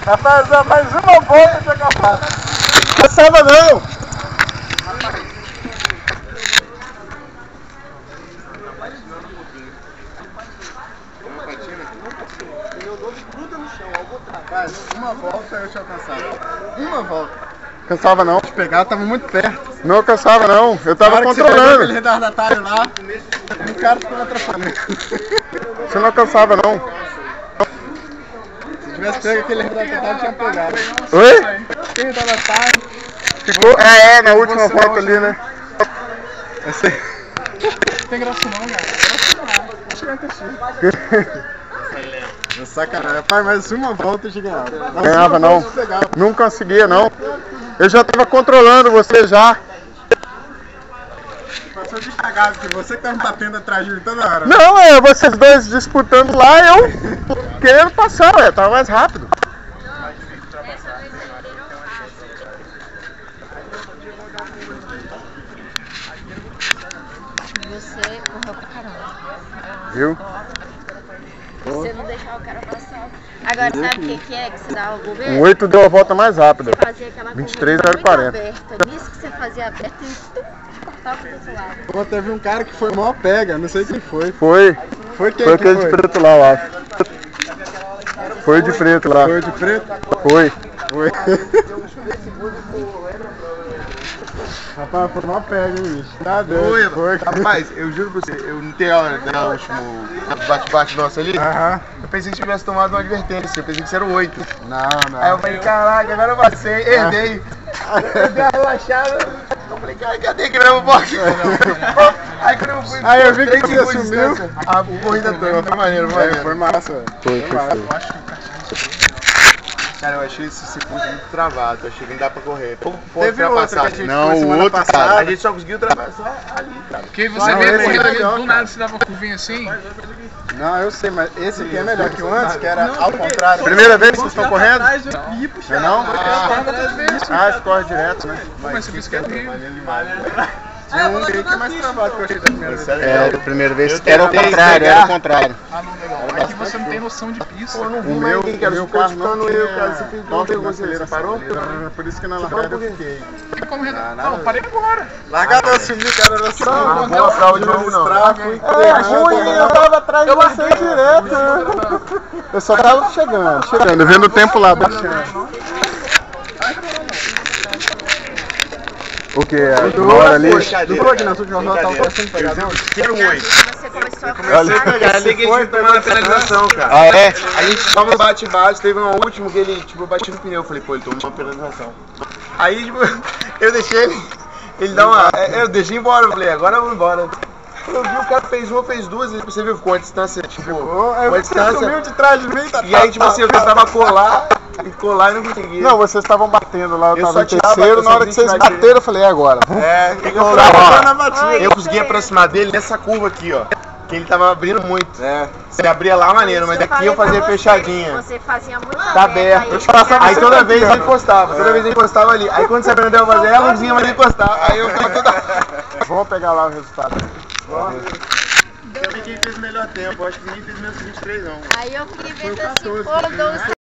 Rapaz, mais uma volta pra capaz. Cansava não! Rapaz, uma volta eu tinha cansado. Uma volta. Cansava não? De pegar, tava muito perto. Não cansava não, eu tava controlando. Aquele retardatário lá, o cara ficou me atrapalhando. Você não cansava não? Se tivesse pego aquele retardatário, tinha pegado. Oi? Aquele retardatário. Ficou? Na última volta ali, né? Não tem graça não, cara. Acho que vai ter sim. Sacanagem, rapaz, mais uma volta eu ganhava. Ganhava não, não conseguia não. Eu já tava controlando você já. Passou de cagado, que você que tava batendo atrás de mim toda hora. Não, vocês dois disputando lá, eu querendo passar, tava mais rápido. Você correu pra caramba. Viu? Você não deixava o cara passar. Agora, sabe o que é que você dava o governo? O 8 deu a volta mais rápida. Você fazia aquela 23 curva era 40. aberta. Nisso que você fazia aberta e cortava pro outro lado. Pô, teve um cara que foi mó pega, não sei quem foi. Foi quem? Foi aquele de preto lá, eu acho. Foi de preto lá. Foi de preto? Foi. Rapaz, foi mó pega, hein, bicho? Tá doido. Foi. Rapaz, eu juro pra você, eu não tenho hora da último bate-bate nosso ali. Eu pensei que tivesse tomado uma advertência, eu pensei que isso era o 8. Não. Aí eu falei, caraca, agora eu passei, herdei. Eu dei uma relaxada. Eu falei, cara, cadê que leva o boxe? Aí quando eu fui, aí eu vi que você sumiu. A corrida toda, foi maneiro, Foi massa. Foi. Cara, eu achei esse circuito muito travado, eu achei que não dá pra correr. Teve outra que a gente não, foi o outro, passada. cara, a gente só conseguiu ultrapassar ali, cara. Porque você vê a corrida ali, do nada você dava uma curvinha assim. Não, eu sei, mas esse aqui é melhor que o antes, que era ao contrário. Primeira vez que vocês estão correndo? Não? Você corre direto, né? Mas você disse que é horrível. Tinha um aí que é mais travado que eu achei da primeira vez. A primeira vez era o contrário, Ah, não, legal. É que você não tem noção de pista. Eu não vi O mais meu ninguém, cara. carro Ficou não chutando tinha eu, cara. Você fez toque pegou na você aceleração. parou? Por isso que na largada eu fiquei. Fica como redor. Não, parei agora. Largada eu assumi, cara, era só Não vou pra onde vamos, não. Ruim, eu tava atrás de você direto. Eu só tava chegando, vendo o tempo lá baixando. O que? Agora ali? Durou aqui na sua jornada, tava passando pegadão. Tiro muito. Você começou a Comecei a pegar, liguei de tomar a penalização, cara. Ah, é? A gente tava bate-bate, teve um último que ele, tipo, eu bati no pneu, eu falei, pô, ele tomou uma penalização. Aí, tipo, eu deixei ele dá uma... Eu deixei embora, eu falei, agora eu vou embora. Eu vi o cara fez uma, fez duas, e você viu com a distância, tipo, uma distância... Sumiu de trás de mim, tá? E aí, tipo assim, eu tentava colar e não conseguia. Não, vocês estavam batendo lá, eu Eu tava só em tirava, terceiro, eu na só hora que vocês vim de bateram, eu falei, é agora. Eu consegui aproximar dele nessa curva aqui, ó. Que ele tava abrindo muito. Você abria lá maneiro, mas daqui eu fazia fechadinha. Você fazia muito Tá aberto. Aí toda vez ele encostava ali. Aí quando você aprendeu a fazer, ela não vinha mais encostar. Aí eu ficava toda... Vamos pegar lá o resultado. Eu vi quem fez o melhor tempo, acho que ninguém fez menos que 23 não. Aí eu queria ver se assim, foram